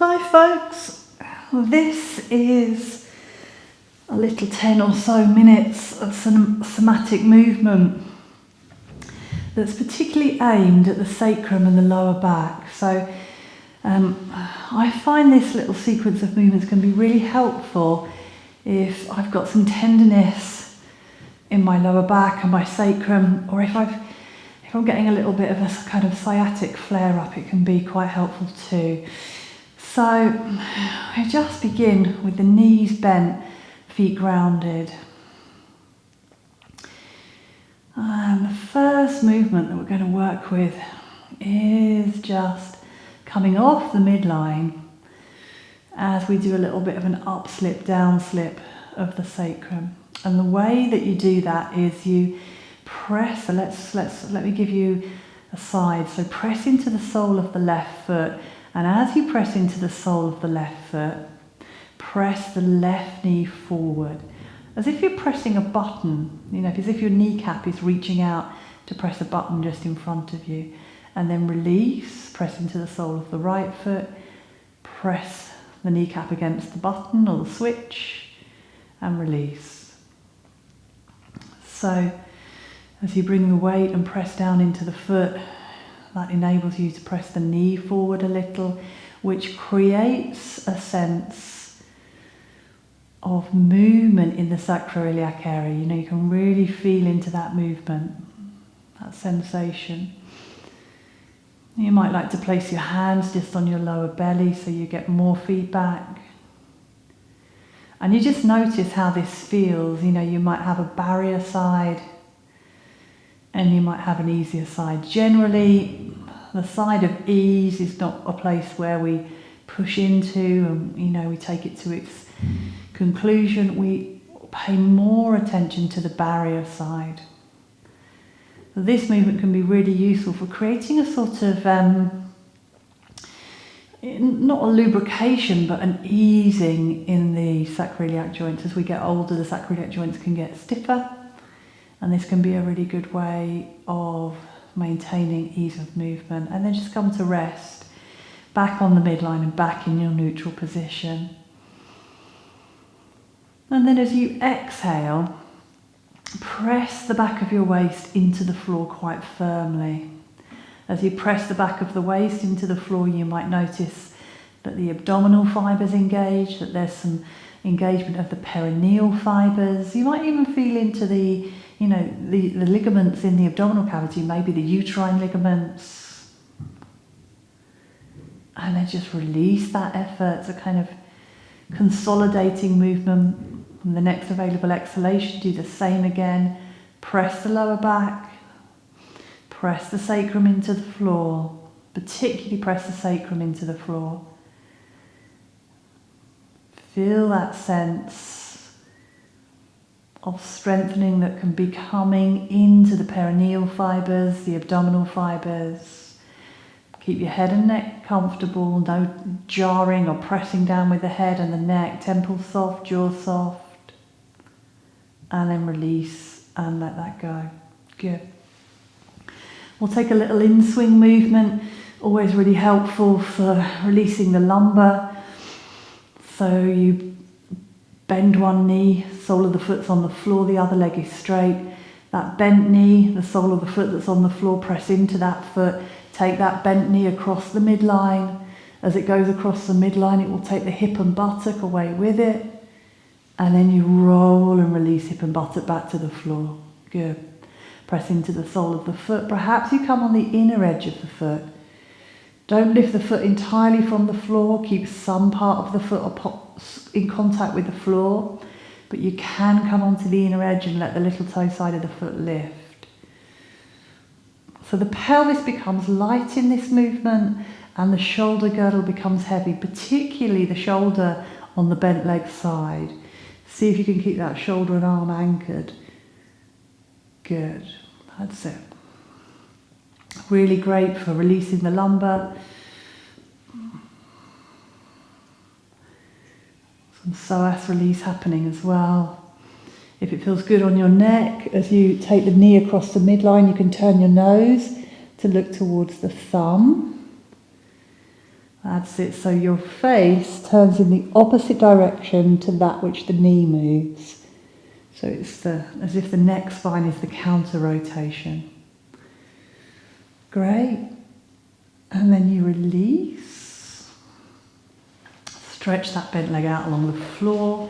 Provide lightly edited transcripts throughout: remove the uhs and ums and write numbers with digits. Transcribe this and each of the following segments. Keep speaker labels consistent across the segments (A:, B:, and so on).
A: Hi folks, this is a little 10 or so minutes of somatic movement that's particularly aimed at the sacrum and the lower back. So I find this little sequence of movements can be really helpful if I've got some tenderness in my lower back and my sacrum, or if I'm getting a little bit of a kind of sciatic flare up, it can be quite helpful too. So I just begin with the knees bent, feet grounded. And the first movement that we're going to work with is just coming off the midline as we do a little bit of an up slip, down slip of the sacrum. And the way that you do that is you press, so let me give you a side. So press into the sole of the left foot, and as you press into the sole of the left foot, press the left knee forward, as if you're pressing a button, as if your kneecap is reaching out to press a button just in front of you. And then release, press into the sole of the right foot, press the kneecap against the button or the switch, and release. So as you bring the weight and press down into the foot, that enables you to press the knee forward a little, which creates a sense of movement in the sacroiliac area. You can really feel into that movement, that sensation. You might like to place your hands just on your lower belly so you get more feedback. And you just notice how this feels. You might have a barrier side and you might have an easier side. Generally, the side of ease is not a place where we push into and we take it to its conclusion. We pay more attention to the barrier side. So this movement can be really useful for creating a sort of, not a lubrication, but an easing in the sacroiliac joints. As we get older, the sacroiliac joints can get stiffer, and this can be a really good way of maintaining ease of movement. And then just come to rest, back on the midline and back in your neutral position. And then as you exhale, press the back of your waist into the floor quite firmly. As you press the back of the waist into the floor, you might notice that the abdominal fibres engage, that there's some engagement of the perineal fibres. You might even feel into the ligaments in the abdominal cavity, maybe the uterine ligaments. And then just release that effort. It's a kind of consolidating movement. And the next available exhalation, do the same again. Press the lower back. Press the sacrum into the floor. Particularly press the sacrum into the floor. Feel that sense of strengthening that can be coming into the perineal fibres, the abdominal fibres. Keep your head and neck comfortable, no jarring or pressing down with the head and the neck, temples soft, jaw soft. And then release and let that go. Good. We'll take a little in-swing movement, always really helpful for releasing the lumbar. So you bend one knee, sole of the foot's on the floor, the other leg is straight. That bent knee, the sole of the foot that's on the floor, press into that foot. Take that bent knee across the midline. As it goes across the midline, it will take the hip and buttock away with it. And then you roll and release hip and buttock back to the floor. Good. Press into the sole of the foot. Perhaps you come on the inner edge of the foot. Don't lift the foot entirely from the floor. Keep some part of the foot in contact with the floor. But you can come onto the inner edge and let the little toe side of the foot lift. So the pelvis becomes light in this movement and the shoulder girdle becomes heavy, particularly the shoulder on the bent leg side. See if you can keep that shoulder and arm anchored. Good. That's it. Really great for releasing the lumbar. Some psoas release happening as well. If it feels good on your neck, as you take the knee across the midline, you can turn your nose to look towards the thumb. That's it. So your face turns in the opposite direction to that which the knee moves. So it's as if the neck spine is the counter rotation. Great. And then you release. Stretch that bent leg out along the floor.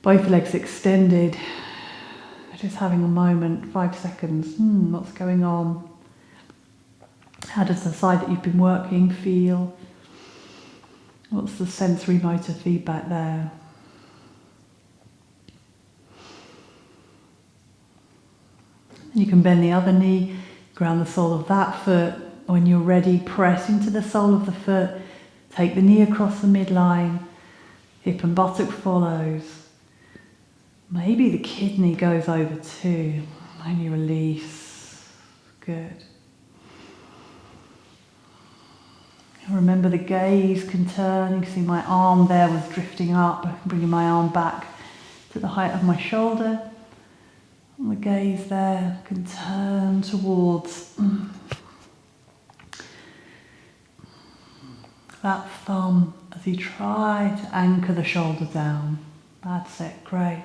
A: Both legs extended. Just having a moment, 5 seconds. What's going on? How does the side that you've been working feel? What's the sensory motor feedback there? You can bend the other knee, ground the sole of that foot. When you're ready, press into the sole of the foot. Take the knee across the midline. Hip and buttock follows. Maybe the kidney goes over too. And you release. Good. Remember the gaze can turn. You can see my arm there was drifting up. Bringing my arm back to the height of my shoulder. And the gaze there can turn towards that thumb as you try to anchor the shoulder down. That's it, great.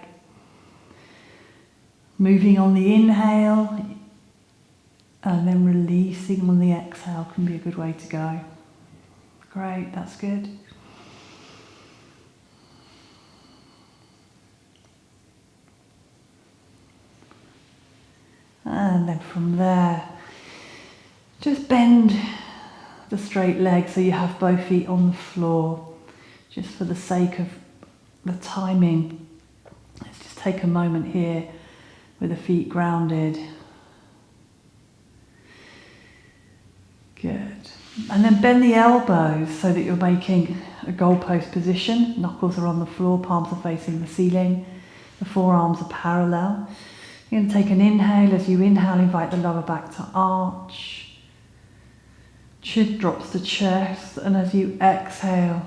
A: Moving on the inhale and then releasing on the exhale can be a good way to go. Great, that's good. And then from there, just bend the straight leg so you have both feet on the floor. Just for the sake of the timing, let's just take a moment here with the feet grounded. Good. And then bend the elbows so that you're making a goalpost position. Knuckles are on the floor, palms are facing the ceiling. The forearms are parallel. You're going to take an inhale. As you inhale, invite the lower back to arch. Chin drops to chest. And as you exhale,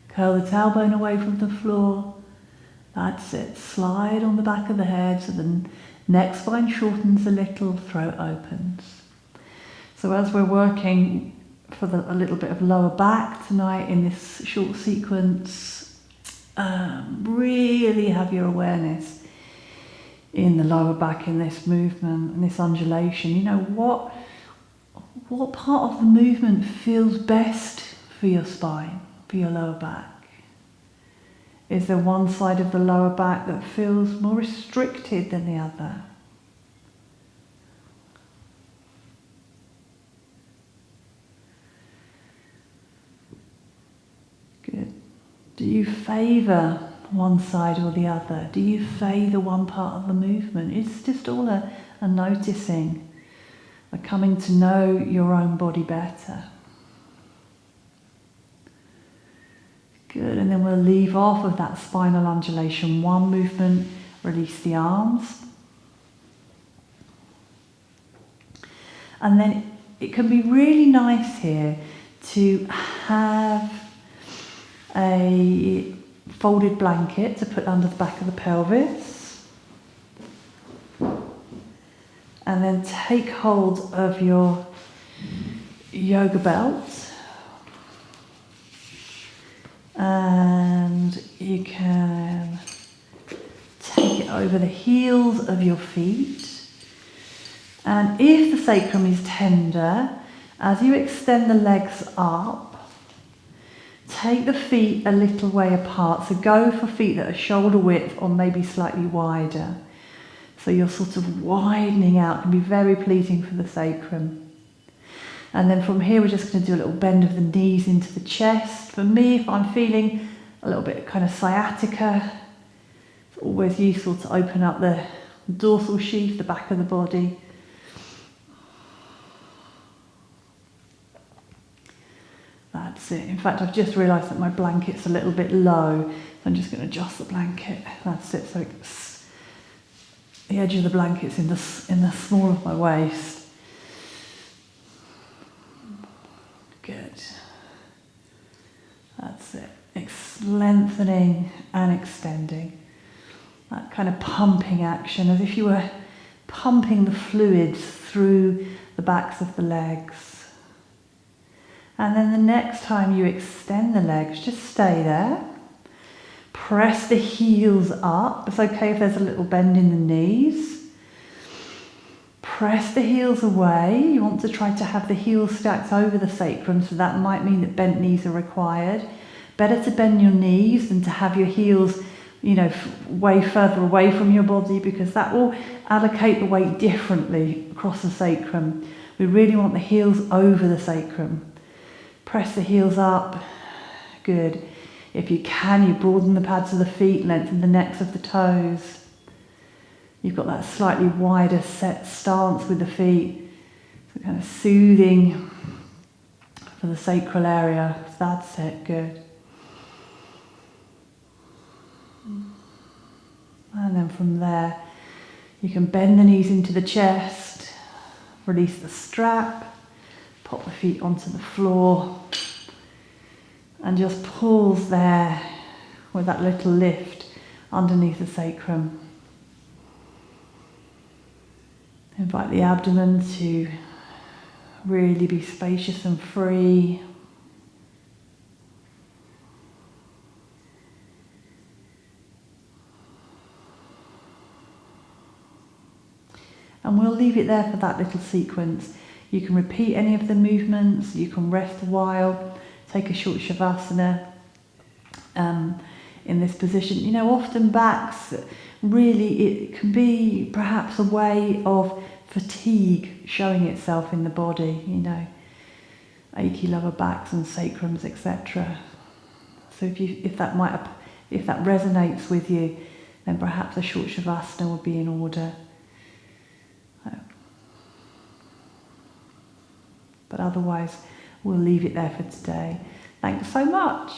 A: curl the tailbone away from the floor. That's it. Slide on the back of the head so the neck spine shortens a little, throat opens. So as we're working for a little bit of lower back tonight in this short sequence, really have your awareness in the lower back in this movement and this undulation. You know, what part of the movement feels best for your spine, for your lower back? Is there one side of the lower back that feels more restricted than the other? Good. Do you favour one side or the other? Do you favour one part of the movement? It's just all a noticing, a coming to know your own body better. Good, and then we'll leave off of that spinal undulation. One movement, release the arms. And then it can be really nice here to have a folded blanket to put under the back of the pelvis. And then take hold of your yoga belt. And you can take it over the heels of your feet. And if the sacrum is tender, as you extend the legs up, take the feet a little way apart. So go for feet that are shoulder width or maybe slightly wider. So you're sort of widening out. It can be very pleasing for the sacrum. And then from here, we're just going to do a little bend of the knees into the chest. For me, if I'm feeling a little bit kind of sciatica, it's always useful to open up the dorsal sheath, the back of the body. That's it. In fact, I've just realised that my blanket's a little bit low. So I'm just going to adjust the blanket. That's it. So it's, the edge of the blanket's in the small of my waist. Good. That's it. Lengthening and extending. That kind of pumping action, as if you were pumping the fluids through the backs of the legs. And then the next time you extend the legs, just stay there. Press the heels up. It's okay if there's a little bend in the knees. Press the heels away. You want to try to have the heels stacked over the sacrum, so that might mean that bent knees are required. Better to bend your knees than to have your heels, way further away from your body, because that will allocate the weight differently across the sacrum. We really want the heels over the sacrum. Press the heels up. Good. If you can, you broaden the pads of the feet, lengthen the necks of the toes. You've got that slightly wider set stance with the feet. So kind of soothing for the sacral area. That's it, good. And then from there, you can bend the knees into the chest, release the strap, pop the feet onto the floor, and just pause there with that little lift underneath the sacrum. Invite the abdomen to really be spacious and free. And we'll leave it there for that little sequence. You can repeat any of the movements, you can rest a while, take a short shavasana in this position. Often backs, really it can be perhaps a way of fatigue showing itself in the body, achy lower backs and sacrums, etc. So if that resonates with you, then perhaps a short shavasana would be in order. But otherwise, we'll leave it there for today. Thanks so much.